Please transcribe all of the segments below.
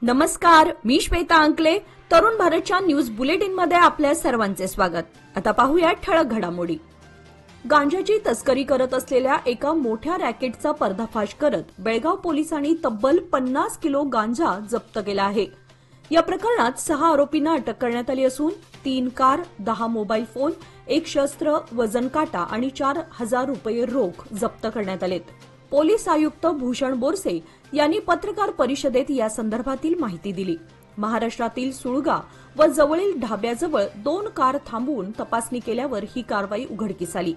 नमस्कार, मी श्वेता अंकले. तरुण भारतच्या न्यूज बुलेटिनमध्ये आपल्या सर्वांचे स्वागत. आता पाहूया ठळक घडामोडी. गांजाची तस्करी करत असलेल्या एका मोठ्या रॅकेटचा पर्दाफाश करत बेळगाव पोलिसांनी तब्बल 50 किलो गांजा जप्त केला आहे. या प्रकरणात 6 आरोपींना अटक करण्यात आली असून 3 कार, 10 मोबाईल फोन, 1 शस्त्र, वजन काटा आणि 4,000 रुपये रोख जप्त करण्यात आलेत. पोलीस आयुक्त भूषण बोरसे यांनी पत्रकार परिषदेत या संदर्भातील माहिती दिली. महाराष्ट्रातील सुळगा व जवळील ढाब्याजवळ 2 कार थांबवून तपासणी केल्यावर ही कारवाई उघडकीस आली.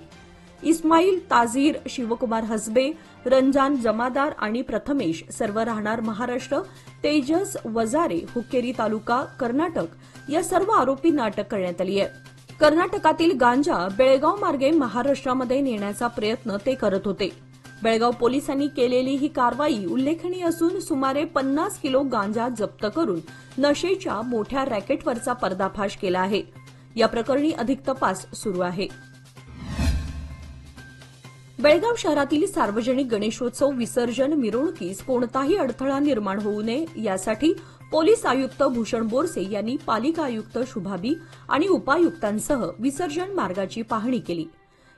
इस्माईल, ताझीर, शिवकुमार हसबे, रंजान जमादार आणि प्रथमेश सर्व राहणार महाराष्ट्र, तेजस वजारे, हुक्केरी तालुका, कर्नाटक या सर्व आरोपींना अटक करण्यात आली आहे. कर्नाटकातील गांजा बेळगाव मार्गे महाराष्ट्रामध्ये नेण्याचा प्रयत्न ते करत होते. बेळगाव पोलिसांनी केलेली ही कारवाई उल्लेखनीय असून सुमारे 50 किलो गांजा जप्त करून नशेच्या मोठ्या रॅकेटवरचा पर्दाफाश केला आहे. या प्रकरणी अधिक तपास सुरू आहे. बेळगाव शहरातील सार्वजनिक गणेशोत्सव विसर्जन मिरवणुकीस कोणताही अडथळा निर्माण होऊ नये यासाठी पोलीस आयुक्त भूषण बोरसे यांनी पालिका आयुक्त शुभाबी आणि उपायुक्तांसह विसर्जन मार्गाची पाहणी केली.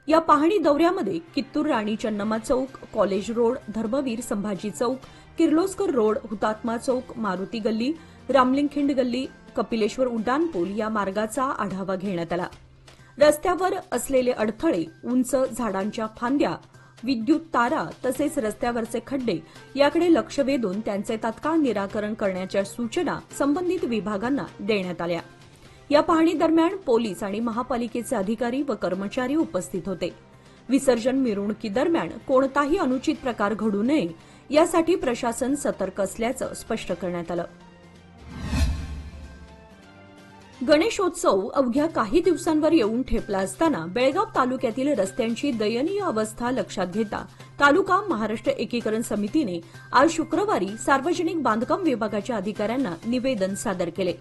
या पाहणी दौऱ्यामध्ये कित्तूर राणी चन्नम्मा चौक, कॉलेज रोड, धर्मवीर संभाजी चौक, किर्लोस्कर रोड, हुतात्मा चौक, मारुती गल्ली, रामलिंगखिंड गल्ली, कपिलेश्वर उड्डाणपूल या मार्गाचा आढावा घेण्यात आला. रस्त्यावर असलेले अडथळे, उंच झाडांच्या फांद्या, विद्युत तारा तसेच रस्त्यावरचे खड्डे याकडे लक्ष वेधून त्यांचे तात्काळ निराकरण करण्याच्या सूचना संबंधित विभागांना देण्यात आल्या. या पाहणी दरम्यान पोलीस आणि महापालिकेचे अधिकारी व कर्मचारी उपस्थित होते. विसर्जन मिरवणुकीदरम्यान कोणताही अनुचित प्रकार घडू नये यासाठी प्रशासन सतर्क असल्याचं स्पष्ट करण्यात आलं. गणेशोत्सव अवघ्या काही दिवसांवर येऊन ठेपला असताना बेळगाव तालुक्यातील रस्त्यांची दयनीय अवस्था लक्षात घेता तालुका महाराष्ट्र एकीकरण समितीने आज शुक्रवारी सार्वजनिक बांधकाम विभागाच्या अधिकाऱ्यांना निवेदन सादर केले.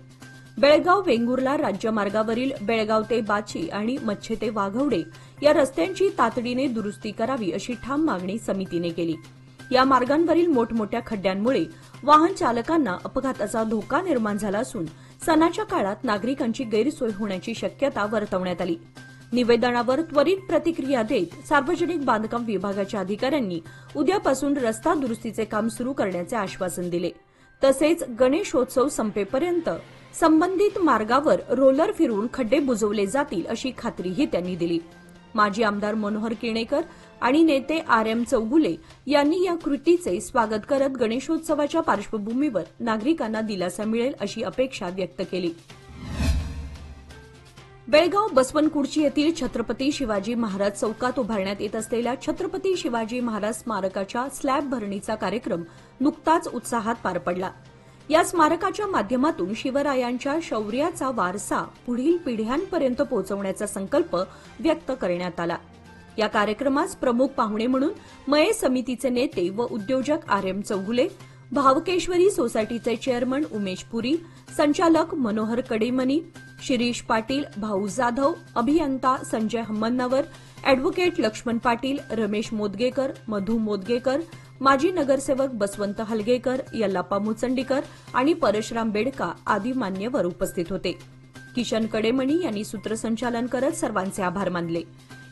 बेळगाव वेंगुर्ला राज्यमार्गावरील बेळगाव ते बाची आणि मच्छे ते वाघवडे या रस्त्यांची तातडीने दुरुस्ती करावी अशी ठाम मागणी समितीने केली. या मार्गांवरील मोठमोठ्या खड्ड्यांमुळे वाहन चालकांना अपघाताचा धोका निर्माण झाला असून सणाच्या काळात नागरिकांची गैरसोय होण्याची शक्यता वर्तवण्यात आली. निवेदनावर त्वरित प्रतिक्रिया देत सार्वजनिक बांधकाम विभागाच्या अधिकाऱ्यांनी उद्यापासून रस्ता दुरुस्तीचे काम सुरू करण्याचे आश्वासन दिले. तसेच गणेशोत्सव संपेपर्यंत संबंधित मार्गावर रोलर फिरवून खड्डे बुजवले जातील अशी खात्रीही त्यांनी दिली. माजी आमदार मनोहर किणेकर आणि नेते RM चौगुले यांनी या कृतीचे स्वागत करत गणेशोत्सवाच्या पार्श्वभूमीवर नागरिकांना दिलासा मिळेल अशी अपेक्षा व्यक्त केली. बेळगाव बसवनकुर्ची येथील छत्रपती शिवाजी महाराज चौकात उभारण्यात येत असलेल्या छत्रपती शिवाजी महाराज स्मारकाच्या स्लॅब भरणीचा कार्यक्रम नुकताच उत्साहात पार पडला. या स्मारकाच्या माध्यमातून शिवरायांच्या शौर्याचा वारसा पुढील पिढ्यांपर्यंत पोहोचवण्याचा संकल्प व्यक्त करण्यात आला. या कार्यक्रमास प्रमुख पाहुणे म्हणून मये समितीचे नेते व उद्योजक RM चौगुले, भावकेश्वरी सोसायटीचे चेअरमन उमेश पुरी, संचालक मनोहर कडेमनी, शिरीष पाटील, भाऊ जाधव, अभियंता संजय हम्मन्नावर, अॅडव्होकेट लक्ष्मण पाटील, रमेश मोदगेकर, मधू मोदगेकर, माजी नगरसेवक बसवंत हलगेकर, यल्लाप्पा मुचंडीकर आणि परशुराम बेडका आदी मान्यवर उपस्थित होते. किशन कडेमणी यांनी सूत्रसंचालन करत सर्वांचे आभार मानले.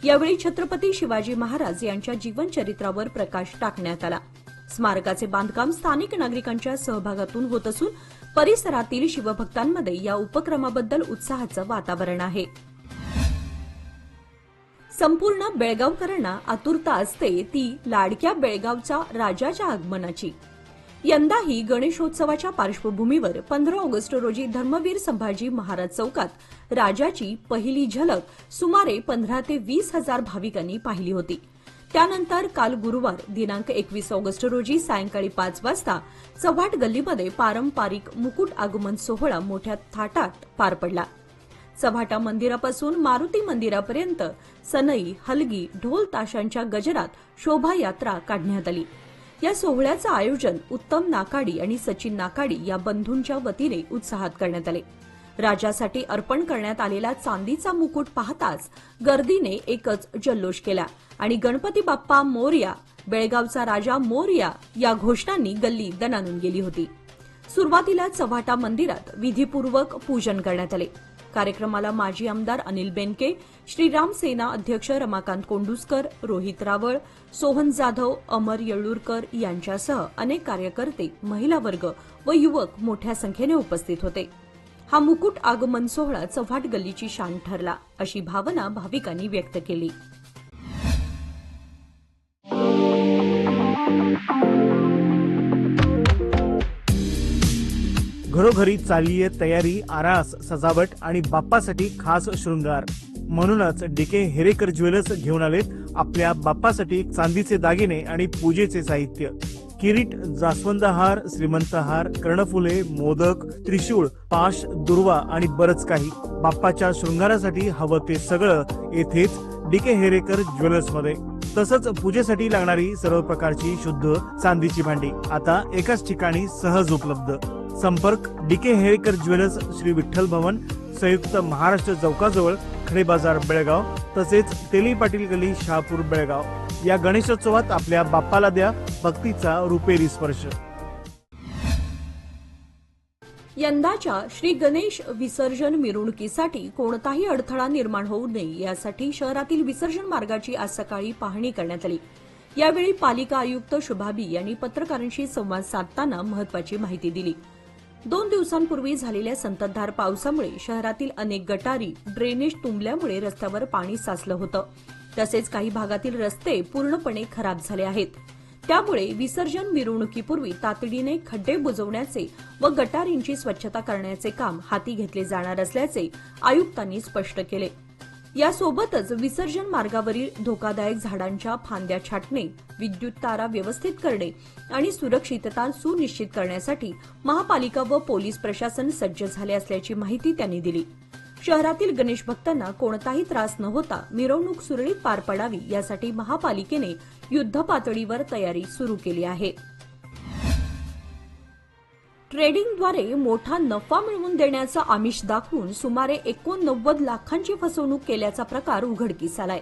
यावेळी छत्रपती शिवाजी महाराज यांच्या जीवनचरित्रावर प्रकाश टाकण्यात आला. स्मारकाचे बांधकाम स्थानिक नागरिकांच्या सहभागातून होत असून परिसरातील शिवभक्तांमध्ये या उपक्रमाबद्दल उत्साहाचं वातावरण आहे. संपूर्ण बेळगावकरांना आतुरता असते ती लाडक्या बेळगावच्या राजाच्या आगमनाची. यंदाही गणेशोत्सवाच्या पार्श्वभूमीवर 15 ऑगस्ट रोजी धर्मवीर संभाजी महाराज चौकात राजाची पहिली झलक सुमारे 15 ते 20 हजार भाविकांनी पाहिली होती. त्यानंतर काल गुरुवार दिनांक 21 ऑगस्ट रोजी सायंकाळी 5 वाजता चव्हाट गल्लीमध्ये पारंपरिक मुकुट आगमन सोहळा मोठ्या थाटात पार पडला. चव्हाटा मंदिरापासून मारुती मंदिरापर्यंत सनई, हलगी, ढोल ताशांच्या गजरात शोभायात्रा काढण्यात आली. या सोहळ्याचं आयोजन उत्तम नाकाडी आणि सचिन नाकाडी या बंधूंच्या वतीने उत्साहात करण्यात आले. राजासाठी अर्पण करण्यात आलेला चांदीचा मुकुट पाहताच गर्दीने एकच जल्लोष केला आणि गणपती बाप्पा मोरया, बेळगावचा राजा मोरया या घोषणांनी गल्ली दणाणून गेली होती. सुरुवातीला चव्हाटा मंदिरात विधीपूर्वक पूजन करण्यात आले। कार्यक्रमाला माजी आमदार अनिल बेनके, श्रीराम सेना अध्यक्ष रमाकांत कोंडुस्कर, रोहित रावळ, सोहन जाधव, अमर येळूरकर यांच्यासह अनेक कार्यकर्ते, महिला वर्ग व युवक मोठ्या संख्येने उपस्थित होते। हा मुकुट आगमन सोहळा चव्हाट गल्लीची शान ठरला, अशी भावना भाविकांनी व्यक्त केली। घरोघरी चाललीये तयारी, आरास, सजावट आणि बाप्पासाठी खास शृंगार। म्हणूनच डीके हेरेकर ज्वेलर्स घेऊन आलेत आपल्या बाप्पासाठी चांदीचे दागिने आणि पूजेचे साहित्य। किरीट, जास्वंद हार, श्रीमंत हार, कर्णफुले, मोदक, त्रिशूळ, पाश, दुर्वा आणि बरच काही। बाप्पाच्या शृंगारासाठी हवं ते सगळं येथेच डीके हेरेकर ज्वेलर्स मध्ये। तसंच पूजेसाठी लागणारी सर्व प्रकारची शुद्ध चांदीची भांडी आता एकाच ठिकाणी सहज उपलब्ध। संपर्क डीके हेरेकर ज्वेलर्स, श्री विठ्ठल भवन, संयुक्त महाराष्ट्र चौकाजवळ, खडे बाजार, बेळगाव, तसेच तेली पाटील गली, शहापूर, बेळगाव। या गणेशोत्सवात आपल्या बाप्पाला द्या भक्तीचा रुपेरी स्पर्श। यंदाच्या श्री गणेश विसर्जन मिरवणुकीसाठी कोणताही अडथळा निर्माण होऊ नये यासाठी शहरातील विसर्जन मार्गाची आज सकाळी पाहणी करण्यात आली। यावेळी पालिका आयुक्त शुभाबी यांनी पत्रकारांशी संवाद साधताना महत्वाची माहिती दिली। 2 दिवसांपूर्वी झालेल्या संततधार पावसामुळे शहरातील अनेक गटारी, ड्रेनेज तुंबल्यामुळे रस्त्यावर पाणी साचलं होतं। तसेच काही भागातील रस्ते पूर्णपणे खराब झाले आहेत। त्यामुळे विसर्जन मिरवणुकीपूर्वी तातडीने खड्डे बुजवण्याचे व गटारींची स्वच्छता करण्याचे काम हाती घेतले जाणार असल्याचे आयुक्तांनी स्पष्ट केले। यासोबतच विसर्जन मार्गावरील धोकादायक झाडांच्या फांद्या छाटणे, विद्युत तारा व्यवस्थित करणे आणि सुरक्षितता सुनिश्चित करण्यासाठी महापालिका व पोलीस प्रशासन सज्ज झाले असल्याची माहिती त्यांनी दिली। शहरातील गणेश भक्तांना कोणताही त्रास न होता मिरवणूक सुरळीत पार पडावी यासाठी महापालिकेने युद्धपातळीवर तयारी सुरू केली आहे। ट्रेडिंगद्वारे मोठा नफा मिळवून देण्याचं आमिष दाखवून सुमारे 89 लाखांची फसवणूक केल्याचा प्रकार उघडकीस आलाय।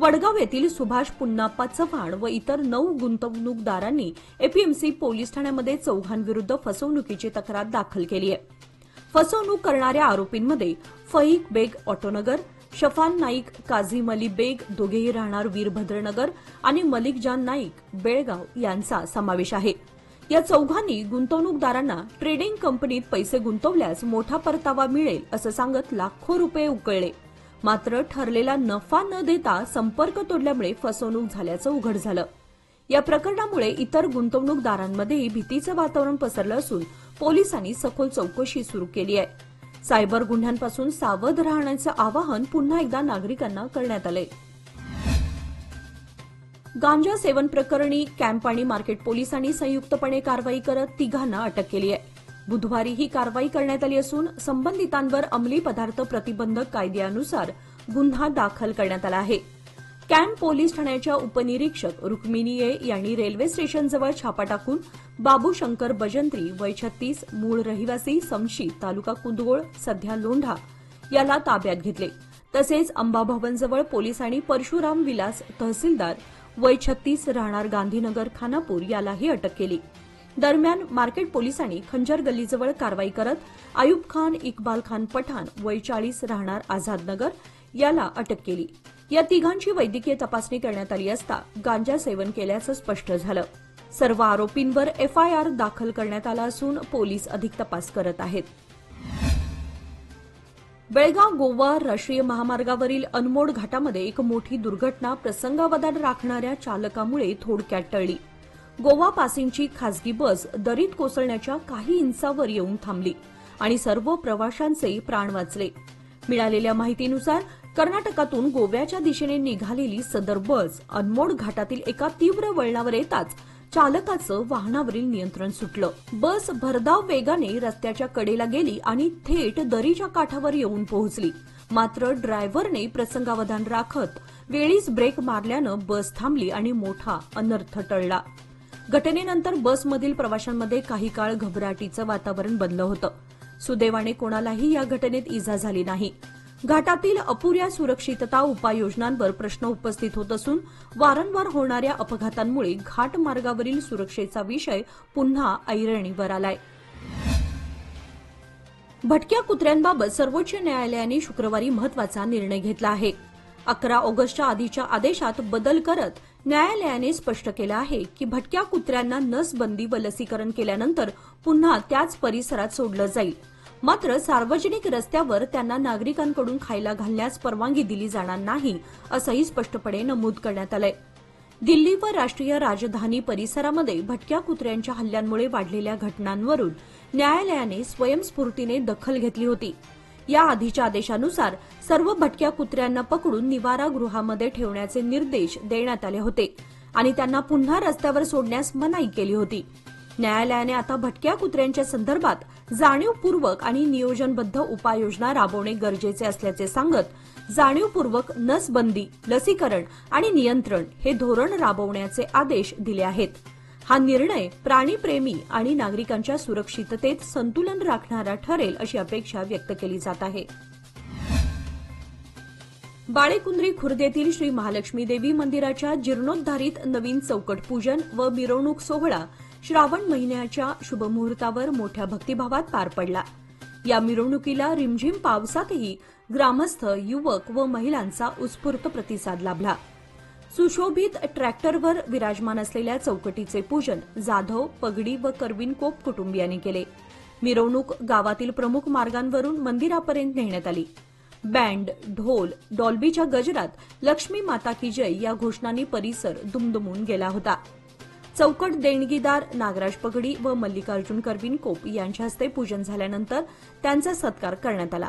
वडगाव येथील सुभाष पुन्नाप्पा चव्हाण व इतर 9 गुंतवणूकदारांनी एपीएमसी पोलीस ठाण्यामध्ये चौघांविरुद्ध फसवणुकीची तक्रार दाखल केली आहे। फसवणूक करणाऱ्या आरोपींमध्ये फईक बेग ऑटोनगर, शफान नाईक, काझीम अली बेग, दोघेही राहणार वीरभद्रनगर आणि मलिक जान नाईक, बेळगाव यांचा समावेश आहे। या चौघांनी गुंतवणूकदारांना ट्रेडिंग कंपनीत पैसे गुंतवल्यास मोठा परतावा मिळेल असं सांगत लाखो रुपये उकळले। मात्र ठरलेला नफा न देता संपर्क तोडल्यामुळे फसवणूक झाल्याचं उघड झालं। या प्रकरणामुळे इतर गुंतवणूकदारांमध्येही भीतीचं वातावरण पसरलं असून पोलिसांनी सखोल चौकशी सुरू केली आहे। सायबर गुन्ह्यांपासून सावध राहण्याचं आवाहन पुन्हा एकदा नागरिकांना करण्यात आलंय। गांजा सेवन प्रकरणी कॅम्प आणि मार्केट पोलिसांनी संयुक्तपणे कारवाई करत तिघांना अटक केली आहे। बुधवारी ही कारवाई करण्यात आली असून संबंधितांवर अंमली पदार्थ प्रतिबंधक कायद्यानुसार गुन्हा दाखल करण्यात आला आहे। कॅम्प पोलीस ठाण्याच्या उपनिरीक्षक रुक्मिणी ए यांनी रेल्वे स्टेशनजवळ छापा टाकून बाबू शंकर बजंत्री, वय 36, मूळ रहिवासी समशी, तालुका कुंदगोळ, सध्या लोंढा याला ताब्यात घेतले। तसेच अंबाभवनजवळ पोलिसांनी परशुराम विलास, तहसीलदार, वय 36, राहणार गांधीनगर, खानापूर यालाही अटक केली। दरम्यान मार्केट पोलिसांनी खंजर गल्लीजवळ कारवाई करत आयुब खान, इक्बाल खान पठाण, वय 40, राहणार आझादनगर याला अटक केली। या तिघांची वैद्यकीय तपासणी करण्यात आली असता गांजा सेवन केल्याचं स्पष्ट झालं। सर्व आरोपींवर एफआयआर दाखल करण्यात आला असून पोलीस अधिक तपास करत आहेत। बेळगाव गोवा राष्ट्रीय महामार्गावरील अनमोड घाटामध्ये एक मोठी दुर्घटना प्रसंगावधान राखणाऱ्या चालकामुळे थोडक्यात टळली। गोवा पासिंगची खासगी बस दरीत कोसळण्याच्या काही इंचावर येऊन थांबली आणि सर्व प्रवाशांचे प्राण वाचले। मिळालेल्या माहितीनुसार कर्नाटकातून गोव्याच्या दिशेने निघालेली सदर बस अनमोड घाटातील एका तीव्र वळणावर येताच चालकाचं वाहनावरील नियंत्रण सुटलं। बस भरधाव वेगाने रस्त्याच्या कडेला गेली आणि थेट दरीच्या काठावर येऊन पोहोचली। मात्र ड्रायव्हरने प्रसंगावधान राखत वेळीच ब्रेक मारल्यानं बस थांबली आणि मोठा अनर्थ टळला। घटनेनंतर बसमधील प्रवाशांमध्ये काही काळ घबराटीचं वातावरण बनलं होतं। सुदैवाने कोणालाही या घटनेत इजा झाली नाही। घाटातील अपुऱ्या सुरक्षितता उपाययोजनांवर प्रश्न उपस्थित होत असून वारंवार होणाऱ्या अपघातांमुळे घाट मार्गावरील सुरक्षेचा विषय पुन्हा ऐरणीवर आलाय। भटक्या कुत्र्यांबाबत सर्वोच्च न्यायालयाने शुक्रवारी महत्वाचा निर्णय घेतला आहे. 11 ऑगस्टच्या आधीच्या आदेशात बदल करत न्यायालयाने स्पष्ट केलं आहे की भटक्या कुत्र्यांना नसबंदी व लसीकरण केल्यानंतर पुन्हा त्याच परिसरात सोडलं जाईल. मात्र सार्वजनिक रस्त्यावर त्यांना नागरिकांकडून खायला घालण्यास परवानगी दिली जाणार नाही, असंही स्पष्टपणे नमूद करण्यात आलंय. दिल्ली व राष्ट्रीय राजधानी परिसरामध्ये भटक्या कुत्र्यांच्या हल्ल्यांमुळे वाढलेल्या घटनांवरून न्यायालयाने स्वयंस्फूर्तीने दखल घेतली होती. या आधीच्या आदेशानुसार सर्व भटक्या कुत्र्यांना पकडून निवारागृहामध्ये ठेवण्याचे निर्देश देण्यात आले होते आणि त्यांना पुन्हा रस्त्यावर सोडण्यास मनाई केली होती. न्यायालयाने आता भटक्या कुत्र्यांच्या संदर्भात जाणीवपूर्वक आणि नियोजनबद्ध उपाययोजना राबवणे गरजेचे असल्याचे सांगत जाणीवपूर्वक नसबंदी, लसीकरण आणि नियंत्रण हे धोरण राबवण्याचे आदेश दिले आहेत. हा निर्णय प्राणीप्रेमी आणि नागरिकांच्या सुरक्षिततेत संतुलन राखणारा ठरेल अशी अपेक्षा व्यक्त केली जात आहे. बाळेकुंद्री खुर्द येथील श्री महालक्ष्मी देवी मंदिराच्या जीर्णोद्धारित नवीन चौकट पूजन व मिरवणूक सोहळा श्रावण महिन्याच्या शुभमुहूर्तावर मोठ्या भक्तिभावात पार पडला. या मिरवणुकीला रिमझिम पावसातही ग्रामस्थ, युवक व महिलांचा उत्स्फूर्त प्रतिसाद लाभला. सुशोभित ट्रॅक्टरवर विराजमान असलेल्या चौकटीचे पूजन जाधव, पगडी व करविनकोप कुटुंबियांनी केले. मिरवणूक गावातील प्रमुख मार्गांवरून मंदिरापर्यंत नेण्यात आली. बँड, ढोल, डॉल्बीच्या गजरात लक्ष्मी माता की जय या घोषणांनी परिसर दुमदुमून गेला होता. चौकट देणगीदार नागराज पगडी व मल्लिकार्जुन करविनकोप यांच्या हस्ते पूजन झाल्यानंतर त्यांचा सत्कार करण्यात आला.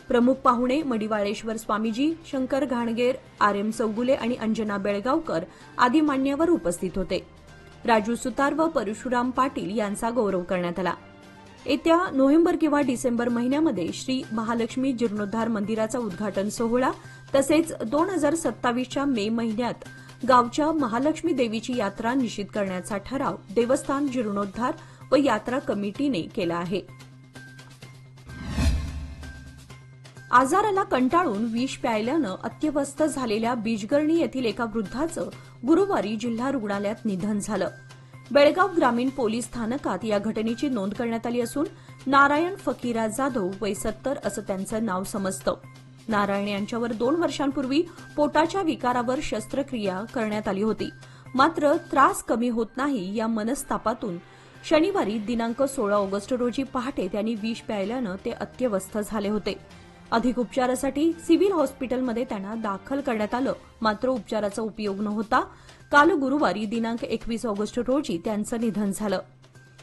प्रमुख पाहुणे मडिवाळेश्वर स्वामीजी, शंकर घाणगेर, आर.एम. चौगुले आणि अंजना बेळगावकर आदी मान्यवर उपस्थित होते. राजू सुतार व परशुराम पाटील यांचा गौरव करण्यात आला. येत्या नोव्हेंबर किंवा डिसेंबर महिन्यामध्ये श्री महालक्ष्मी जीर्णोद्धार मंदिराचा उद्घाटन सोहळा तसेच 2027च्या मे महिन्यात गावच्या महालक्ष्मी देवीची यात्रा निश्चित करण्याचा ठराव देवस्थान जीर्णोद्धार व यात्रा कमिटीने केला आहे. आजाराला कंटाळून विष प्यायल्यानं अत्यवस्थ झालेल्या बीजगर्णी येथील एका वृद्धाचं गुरुवारी जिल्हा रुग्णालयात निधन झालं. बेळगाव ग्रामीण पोलीस स्थानकात या घटनेची नोंद करण्यात आली असून नारायण फकीरा जाधव वय 70 असं त्यांचं नाव समजतं. नारायण यांच्यावर 2 वर्षांपूर्वी पोटाच्या विकारावर शस्त्रक्रिया करण्यात आली होती. मात्र त्रास कमी होत नाही या मनस्तापातून शनिवारी दिनांक 16 ऑगस्ट रोजी पहाटे त्यांनी विष प्यायल्यानं ते अत्यवस्थ झाले होते. अधिक उपचारासाठी सिव्हिल हॉस्पिटलमध्ये त्यांना दाखल करण्यात आलं. मात्र उपचाराचा उपयोग न होता काल गुरुवारी दिनांक 21 ऑगस्ट रोजी त्यांचं निधन झालं.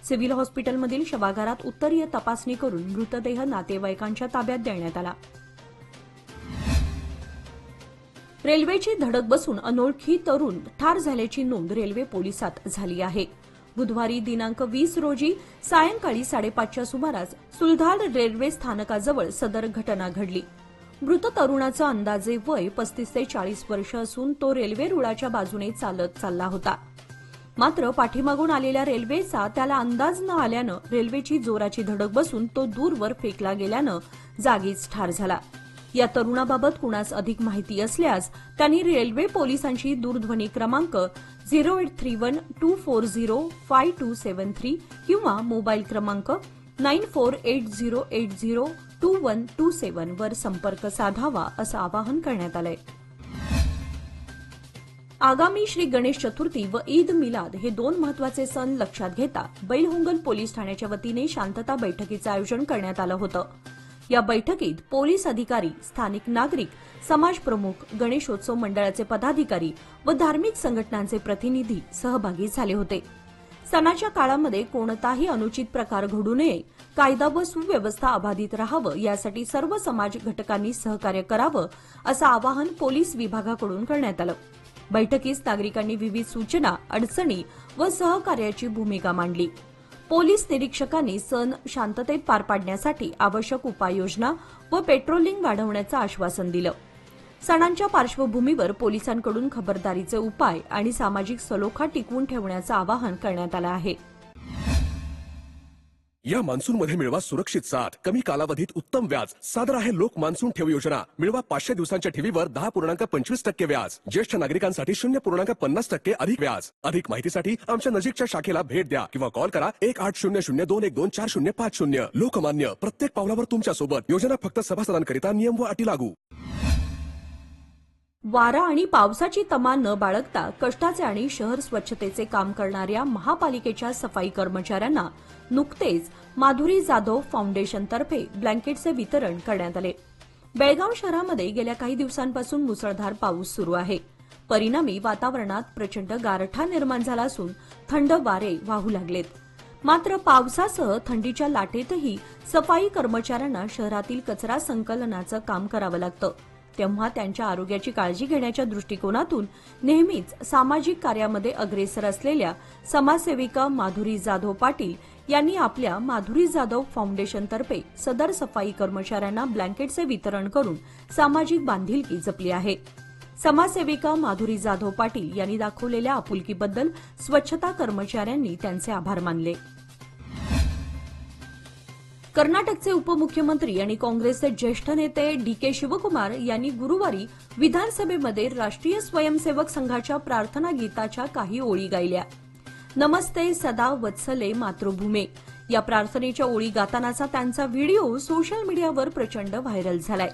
सिव्हिल हॉस्पिटलमधील शवागारात उत्तरीय तपासणी करून मृतदेह नातेवाईकांच्या ताब्यात देण्यात आला. रेल्वेची धडक बसून अनोळखी तरुण ठार झाल्याची नोंद रेल्वे पोलिसात झाली आहे. बुधवारी दिनांक 20 रोजी सायंकाळी 5:30च्या सुमारास सुलधाड रेल्वे स्थानकाजवळ सदर घटना घडली. मृत तरुणाचं अंदाजे वय 35 ते 40 वर्ष असून तो रेल्वे रुळाच्या बाजूने चालत चालला होता. मात्र पाठीमागून आलेल्या रेल्वेचा त्याला अंदाज न आल्यानं रेल्वेची जोराची धडक बसून तो दूरवर फेकला गेल्यानं जागीच ठार झाला. या तरुणाबाबत कुणास अधिक माहिती असल्यास त्यांनी रेल्वे पोलिसांशी दूरध्वनी क्रमांक 0831-240-5273 किंवा मोबाईल क्रमांक 9480802127 वर संपर्क साधावा असं आवाहन करण्यात आलंय. आगामी श्री गणेश चतुर्थी व ईद मिलाद हे 2 महत्वाचे सण लक्षात घेता बैलहोंगल पोलीस ठाण्याच्या वतीने शांतता बैठकीचं आयोजन करण्यात आलं होतं. या बैठकीत पोलीस अधिकारी, स्थानिक नागरिक, समाजप्रमुख, गणेशोत्सव मंडळाचे पदाधिकारी व धार्मिक संघटनांचे प्रतिनिधी सहभागी झाले होते. सणाच्या काळामध्ये कोणताही अनुचित प्रकार घडू नये, कायदा व सुव्यवस्था अबाधित राहावं यासाठी सर्व समाज घटकांनी सहकार्य करावं असं आवाहन पोलीस विभागाकडून करण्यात आलं. बैठकीस नागरिकांनी विविध सूचना, अडचणी व सहकार्याची भूमिका मांडली. पोलीस निरीक्षकांनी सण शांततेत पार पाडण्यासाठी आवश्यक उपाययोजना व पेट्रोलिंग वाढवण्याचं आश्वासन दिलं. सणांच्या पार्श्वभूमीवर पोलिसांकडून खबरदारीचे उपाय आणि सामाजिक सलोखा टिकवून ठेवण्याचं आवाहन करण्यात आलं आहे. या मान्सून मध्ये मिळवा सुरक्षित साथ, कमी कालावधीत उत्तम व्याज. सादर आहे लोक मान्सून ठेव योजना. मिळवा 500 दिवसांच्या ठेवीवर 10.25% व्याज. ज्येष्ठ नागरिकांसाठी 0.50% अधिक व्याज. अधिक माहितीसाठी आमच्या नजीकच्या शाखेला भेट द्या किंवा कॉल करा 1800-212-4050. लोकमान्य, प्रत्येक पावलावर तुमच्या सोबत. योजना फक्त सभासदांकरिता. नियम व अटी लागू. वारा आणि पावसाची तमा न बाळगता कष्टाचे आणि शहर स्वच्छतेचे काम करणाऱ्या महापालिकेच्या सफाई कर्मचाऱ्यांना नुकतेच माधुरी जाधव फाउंडेशनतर्फे ब्लँकेटचे वितरण करण्यात आले. बेळगाव शहरामध्ये गेल्या काही दिवसांपासून मुसळधार पाऊस सुरू आहे. परिणामी वातावरणात प्रचंड गारठा निर्माण झाला असून थंड वारे वाहू लागलेत. मात्र पावसासह थंडीच्या लाटेतही सफाई कर्मचाऱ्यांना शहरातील कचरा संकलनाचं काम करावं लागतं. तेव्हा त्यांच्या आरोग्याची काळजी घेण्याच्या दृष्टिकोनातून नेहमीच सामाजिक कार्यामध्ये अग्रेसर असलेल्या समाजसेविका माधुरी जाधव पाटील यांनी आपल्या माधुरी जाधव फाउंडेशनतर्फे सदर सफाई कर्मचाऱ्यांना ब्लँकेटचे वितरण करून सामाजिक बांधिलकी जपली आहे. समाजसेविका माधुरी जाधव पाटील यांनी दाखवलेल्या आपुलकीबद्दल स्वच्छता कर्मचाऱ्यांनी त्यांचे आभार मानले. कर्नाटकचे उपमुख्यमंत्री आणि काँग्रेसचे ज्येष्ठ नेते डी.के. शिवकुमार यांनी गुरुवारी विधानसभेमध्ये राष्ट्रीय स्वयंसेवक संघाच्या प्रार्थना गीताच्या काही ओळी गायल्या. नमस्ते सदा वत्सले मातृभूमे या प्रार्थनेच्या ओळी गातानाचा त्यांचा व्हिडिओ सोशल मीडियावर प्रचंड व्हायरल झालाय.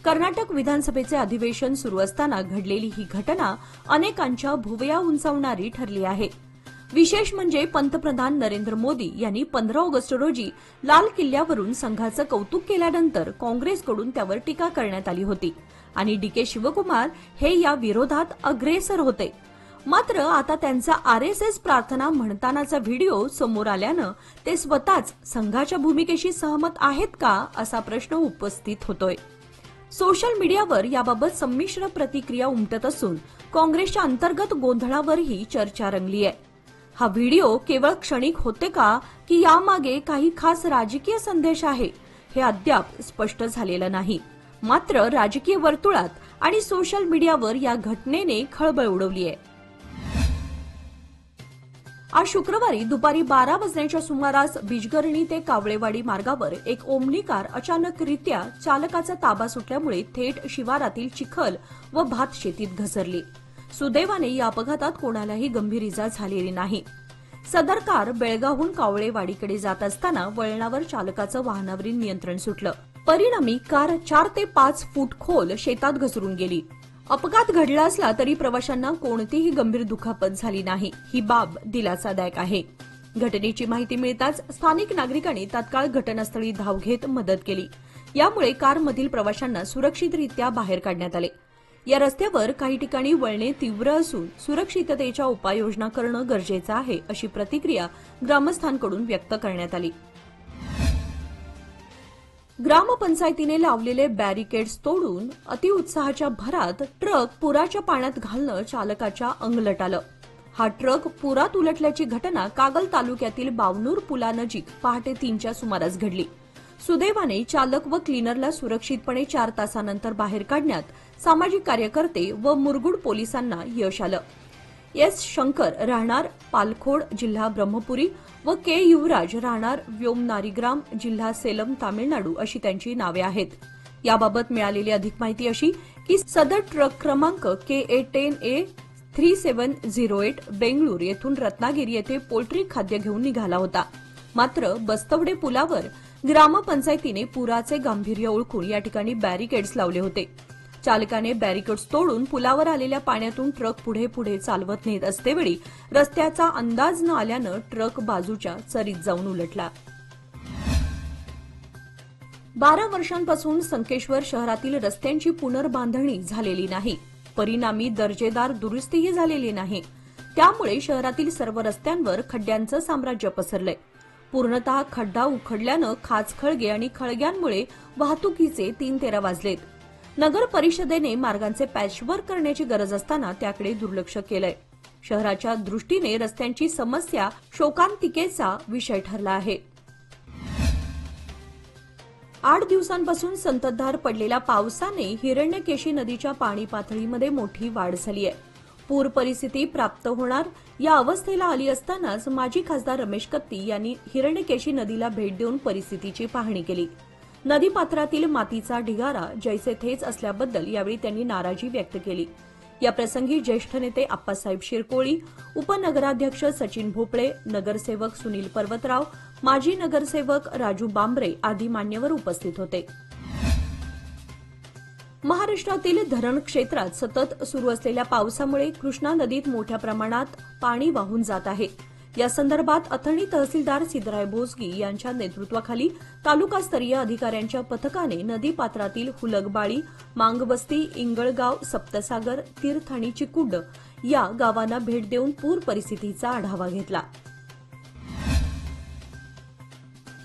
कर्नाटक विधानसभेचे अधिवेशन सुरू असताना घडलेली ही घटना अनेकांच्या भुवया उंचावणारी ठरली आहे. विशेष म्हणजे पंतप्रधान नरेंद्र मोदी यांनी 15 ऑगस्ट रोजी लाल किल्ल्यावरून संघाचं कौतुक केल्यानंतर काँग्रेसकडून त्यावर टीका करण्यात आली होती आणि डी.के. शिवकुमार हे या विरोधात अग्रेसर होते. मात्र आता त्यांचा आरएसएस प्रार्थना म्हणतानाचा व्हिडिओ समोर आल्यानं ते स्वतःच संघाच्या भूमिकेशी सहमत आहेत का असा प्रश्न उपस्थित होतोय. सोशल मीडियावर याबाबत संमिश्र प्रतिक्रिया उमटत असून काँग्रेसच्या अंतर्गत गोंधळावरही चर्चा रंगली आहे. हा व्हिडिओ केवळ क्षणिक होते का की यामागे काही खास राजकीय संदेश आहे हे अद्याप स्पष्ट झालेलं नाही. मात्र राजकीय वर्तुळात आणि सोशल मीडियावर या घटनेने खळबळ उडवली आहे. आज शुक्रवारी दुपारी 12 वाजण्याच्या सुमारास बिजगर्णी ते कावळेवाडी मार्गावर एक ओमनी कार अचानकरित्या चालकाचा ताबा सुटल्यामुळे थेट शिवारातील चिखल व भात शेतीत घसरली. सुदैवाने या अपघातात कोणालाही गंभीर इजा झालेली नाही. सदर कार बेळगावहून कावळेवाडीकडे जात असताना वळणावर चालकाचं वाहनावरील नियंत्रण सुटलं. परिणामी कार 4 ते 5 फूट खोल शेतात घसरून गेली. अपघात घडला असला तरी प्रवाशांना कोणतीही गंभीर दुखापत झाली नाही. ही बाब दिलासादायक आहे. घटनेची माहिती मिळताच स्थानिक नागरिकांनी तात्काळ घटनास्थळी धाव घेत मदत केली. यामुळे कारमधील प्रवाशांना सुरक्षितरित्या बाहेर काढण्यात आले. या रस्त्यावर काही ठिकाणी वळणे तीव्र असून सुरक्षिततेच्या उपाययोजना करणं गरजेचं आहे अशी प्रतिक्रिया ग्रामस्थांकडून व्यक्त करण्यात आली. ग्रामपंचायतीने लावलेले बॅरिकेड्स तोडून अतिउत्साहाच्या भरात ट्रक पुराच्या पाण्यात घालणं चालकाच्या अंगलट आलं. हा ट्रक पुरात उलटल्याची घटना कागल तालुक्यातील बावनूर पुलानजीक पहाटे 3च्या सुमारास घडली. सुदैवाने चालक व क्लीनरला सुरक्षितपणे 4 तासानंतर बाहेर काढण्यात सामाजिक कार्यकर्ते व मुरगुड पोलिसांना यश आलं. एस. शंकर राहणार पालखोड जिल्हा ब्रह्मपुरी व के. युवराज राहणार व्योमनारीग्राम जिल्हा सेलम तामिळनाडू अशी त्यांची नावे आहेत. याबाबत मिळालेली अधिक माहिती अशी की सदर ट्रक क्रमांक KA10A 3708 बेंगळूर येथून रत्नागिरी येथे पोल्ट्री खाद्य घेऊन निघाला होता. मात्र बस्तवडे पुलावर ग्रामपंचायतीने पुराचे गांभीर्य ओळखून या ठिकाणी बॅरिकेड्स लावले होते. चालकाने बॅरिकेड्स तोडून पुलावर आलेल्या पाण्यातून ट्रक पुढे पुढे चालवत नेत असतेवेळी रस्त्याचा अंदाज न आल्यानं ट्रक बाजूच्या चरीत जाऊन उलटला. 12 वर्षांपासून संकेश्वर शहरातील रस्त्यांची पुनर्बांधणी झालेली नाही. परिणामी दर्जेदार दुरुस्तीही झालेली नाही. त्यामुळे शहरातील सर्व रस्त्यांवर खड्ड्यांचं साम्राज्य पसरलंय. पूर्णतः खड्डा उखडल्यानं खाचखळगे आणि खळग्यांमुळे वाहतुकीचे 3-13 वाजलेत. नगर परिषदेने मार्गांचे पॅचवर्क करण्याची गरज असताना त्याकडे दुर्लक्ष केलंय. शहराच्या दृष्टीने रस्त्यांची समस्या शोकांतिकेचा विषय ठरला आहे. 8 दिवसांपासून संततधार पडलेल्या पावसाने हिरण्यकेशी नदीच्या पाणी पातळीमध्ये मोठी वाढ झाली आहे. पूर परिस्थिती प्राप्त होणार या अवस्थेला आली असतानाच माजी खासदार रमेश कत्ती यांनी हिरण्यकेशी नदीला भेट देऊन परिस्थितीची पाहणी केली. नदीपात्रातील मातीचा ढिगारा जैसे थेच असल्याबद्दल यावेळी त्यांनी नाराजी व्यक्त केली. या प्रसंगी ज्येष्ठ नेते आप्पासाहेब शिरकोळी, उपनगराध्यक्ष सचिन भोपळे, नगरसेवक सुनील पर्वतराव, माजी नगरसेवक राजू बांबरे आदी मान्यवर उपस्थित होते. महाराष्ट्रातील धरण क्षेत्रात सतत सुरू असलेल्या पावसामुळे कृष्णा नदीत मोठ्या प्रमाणात पाणी वाहून जात आहे. या संदर्भात अथणी तहसीलदार सिद्धराय भोसगी यांच्या नेतृत्वाखाली तालुकास्तरीय अधिकाऱ्यांच्या पथकाने नदीपात्रातील हुलगबाळी, मांगवस्ती, इंगळगाव, सप्तसागर, तीर्थ आणि चिकुड या गावांना भेट देऊन पूर परिस्थितीचा आढावा घेतला.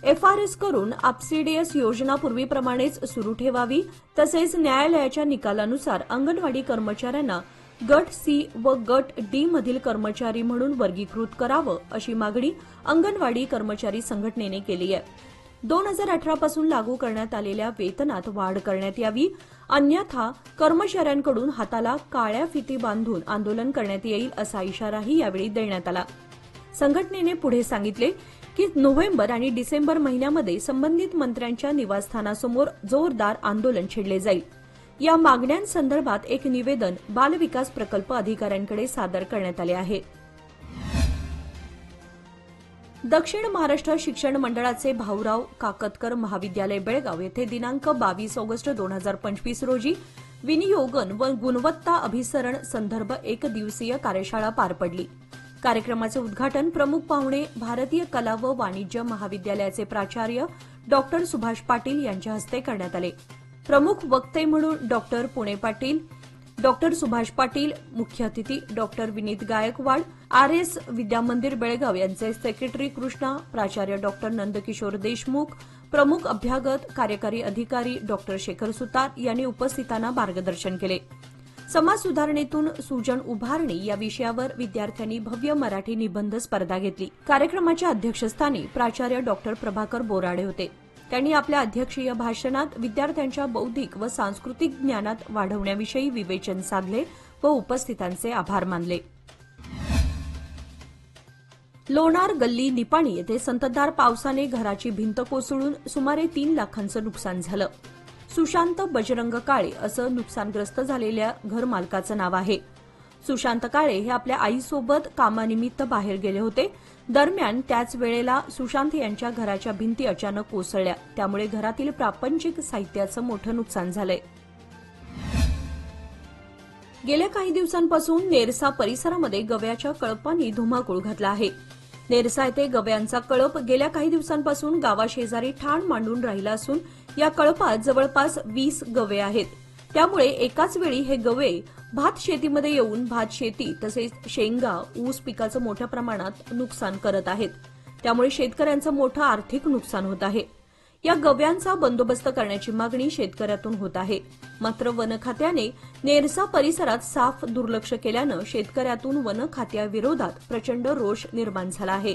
FRS करून अपसिडीएस योजना पूर्वीप्रमाणेच सुरू ठेवावी, तसेच न्यायालयाच्या निकालानुसार अंगणवाडी कर्मचाऱ्यांना गट C व गट D मधील कर्मचारी म्हणून वर्गीकृत करावं, अशी मागणी अंगणवाडी कर्मचारी संघटनेने केली आहे. 2018 पासून लागू करण्यात आलेल्या वेतनात वाढ करण्यात यावी, अन्यथा कर्मचाऱ्यांकडून हाताला काळ्या फिती बांधून आंदोलन करण्यात येईल, असा इशाराही यावेळी देण्यात आला. संघटनेने पुढे सांगितले की नोव्हेंबर आणि डिसेंबर महिन्यामध्ये संबंधित मंत्र्यांच्या निवासस्थानासमोर जोरदार आंदोलन छेडले जाईल. या मागण्यांसंदर्भात एक निवेदन बालविकास प्रकल्प अधिकाऱ्यांकडे सादर करण्यात आले आहे. दक्षिण महाराष्ट्र शिक्षण मंडळाचे भाऊराव काकतकर महाविद्यालय बेळगाव येथे दिनांक 22 ऑगस्ट 2025 रोजी विनियोगन व गुणवत्ता अभिसरण संदर्भ एकदिवसीय कार्यशाळा पार पडली. कार्यक्रमाचे उद्घाटन प्रमुख पाहुणे भारतीय कला व वाणिज्य महाविद्यालयाचे प्राचार्य डॉ. सुभाष पाटील यांच्या हस्ते करण्यात आले. प्रमुख वक्ते म्हणून डॉ. पुणे पाटील, डॉ. सुभाष पाटील, मुख्य अतिथी डॉ. विनीत गायकवाड, RS विद्यामंदिर बेळगाव यांचे सेक्रेटरी कृष्णा, प्राचार्य डॉ. नंदकिशोर देशमुख, प्रमुख अभ्यागत कार्यकारी अधिकारी डॉ. शेखर सुतार यांनी उपस्थितांना मार्गदर्शन केले. समाज सुधारणेतून सुजन उभारणी या विषयावर विद्यार्थ्यांनी भव्य मराठी निबंध स्पर्धा घेतली. कार्यक्रमाच्या अध्यक्षस्थानी प्राचार्य डॉ. प्रभाकर बोराडे होते. त्यांनी आपल्या अध्यक्षीय भाषणात विद्यार्थ्यांच्या बौद्धिक व सांस्कृतिक ज्ञानात वाढवण्याविषयी विवेचन साधले व उपस्थितांचे आभार मानले. लोणार गल्ली निपाणी येथे संततधार पावसाने घराची भिंत कोसळून सुमारे 3 लाखांचं नुकसान झालं. सुशांत बजरंग काळे असं नुकसानग्रस्त झालेल्या घरमालकाचं नाव आहे. सुशांत काळे हे आपल्या आईसोबत कामानिमित्त बाहेर गेले होते. दरम्यान त्याच वेळेला सुशांत यांच्या घराच्या भिंती अचानक कोसळल्या. त्यामुळे घरातील प्रापंचिक साहित्याचं मोठं नुकसान झालंय. गेल्या काही दिवसांपासून नेरसा परिसरामध्ये गव्याच्या कळपांनी धुमाकूळ घातला आहे. नेरसा येथे गव्यांचा कळप गेल्या काही दिवसांपासून गावाशेजारी ठाण मांडून राहिला असून या कळपात जवळपास 20 गवे आहेत. त्यामुळे एकाच वेळी हे गवे भात शेतीमध्ये येऊन भात शेती तसेच शेंगा, ऊस पिकाचं मोठ्या प्रमाणात नुकसान करत आहेत. त्यामुळे शेतकऱ्यांचं मोठं आर्थिक नुकसान होत आहे. या गव्यांचा बंदोबस्त करण्याची मागणी शेतकऱ्यातून होत आहे. मात्र वन खात्याने नेरसा परिसरात साफ दुर्लक्ष केल्यानं शेतकऱ्यातून वन खात्याविरोधात प्रचंड रोष निर्माण झाला आहे.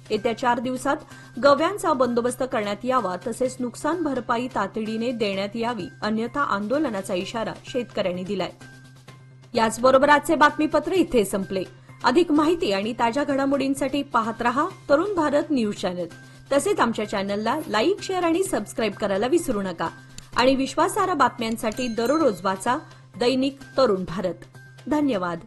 येत्या 4 दिवसात गव्यांचा बंदोबस्त करण्यात यावा, तसेच नुकसान भरपाई तातडीने देण्यात यावी, अन्यथा आंदोलनाचा इशारा शेतकऱ्यांनी दिलाय. याचबरोबर आजचे बातमीपत्र इथे संपले. अधिक माहिती आणि ताज्या घडामोडींसाठी पाहत रहा तरुण भारत न्यूज चॅनल. तसेच आमच्या चॅनलला लाईक, शेअर आणि सबस्क्राईब करायला विसरू नका. आणि विश्वासार्ह बातम्यांसाठी दररोज वाचा दैनिक तरुण भारत. धन्यवाद.